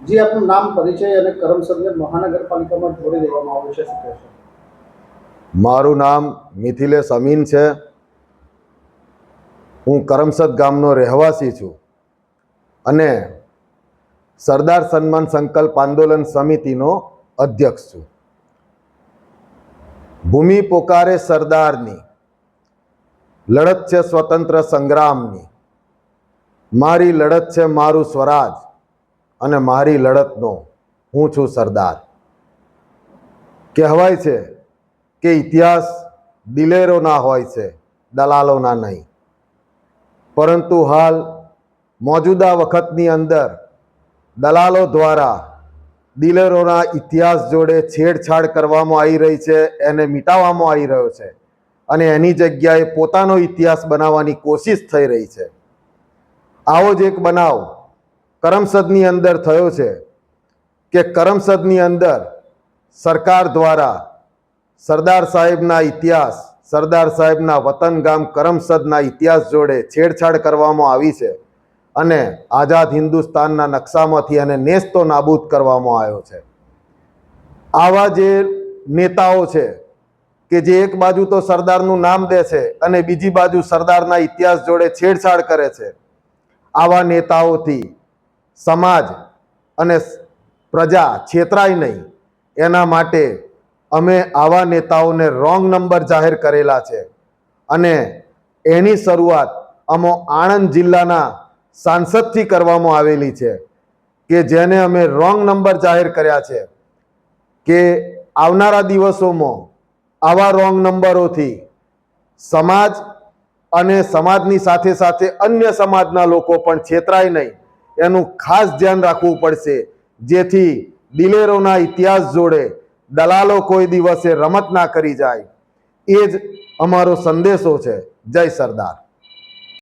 જી આપનું નામ પરિચય અને કરમસદને મહાનગરપાલિકામાં જોડી દેવામાં આવ્યું છે, શું કહેશો? મારું નામ મિથિલેશ અમીન છે. હું કરમસદ ગામનો રહેવાસી છું અને સરદાર સન્માન સંકલ્પ આંદોલન સમિતિનો અધ્યક્ષ છું. ભૂમિ પોકારે સરદારની, લડત છે સ્વતંત્ર સંગ્રામની, મારી લડત છે મારું સ્વરાજ અને મારી લડતનો હું છું સરદાર. કહેવાય છે કે ઇતિહાસ દિલેરોના હોય છે, દલાલોના નહીં. પરંતુ હાલ મોજૂદા વખતની અંદર દલાલો દ્વારા દિલેરોના ઇતિહાસ જોડે છેડછાડ કરવામાં આવી રહી છે, એને મિટાવવામાં આવી રહ્યો છે અને એની જગ્યાએ પોતાનો ઇતિહાસ બનાવવાની કોશિશ થઈ રહી છે. આવો જ એક બનાવ કરમસદની અંદર થયો છે કે કરમસદની અંદર સરકાર દ્વારા સરદાર સાહેબના ઇતિહાસ, સરદાર સાહેબના વતન ગામ કરમસદના ઇતિહાસ જોડે છેડછાડ કરવામાં આવી છે અને આઝાદ હિન્દુસ્તાનના નકશામાંથી એને નેસ્તો નાબૂદ કરવામાં આવ્યો છે. આવા જે નેતાઓ છે કે જે એક બાજુ તો સરદારનું નામ દે છે અને બીજી બાજુ સરદારના ઇતિહાસ જોડે છેડછાડ કરે છે, આવા નેતાઓથી સમાજ અને પ્રજા છેતરાય નહીં, એના માટે અમે આવા નેતાઓને રોંગ નંબર જાહેર કરેલા છે અને એની શરૂઆત અમો આણંદ જિલ્લાના સાંસદથી કરવામાં આવેલી છે કે જેને અમે રોંગ નંબર જાહેર કર્યા છે કે આવનારા દિવસોમાં આવા રોંગ નંબરોથી સમાજ અને સમાજની સાથે સાથે અન્ય સમાજના લોકો પણ છેતરાય નહીં, એનું ખાસ ધ્યાન રાખવું પડશે, જેથી દિલેરોના ઇતિહાસ જોડે દલાલો કોઈ દિવસે રમત ના કરી જાય. એ જ અમારો સંદેશો છે. જય સરદાર.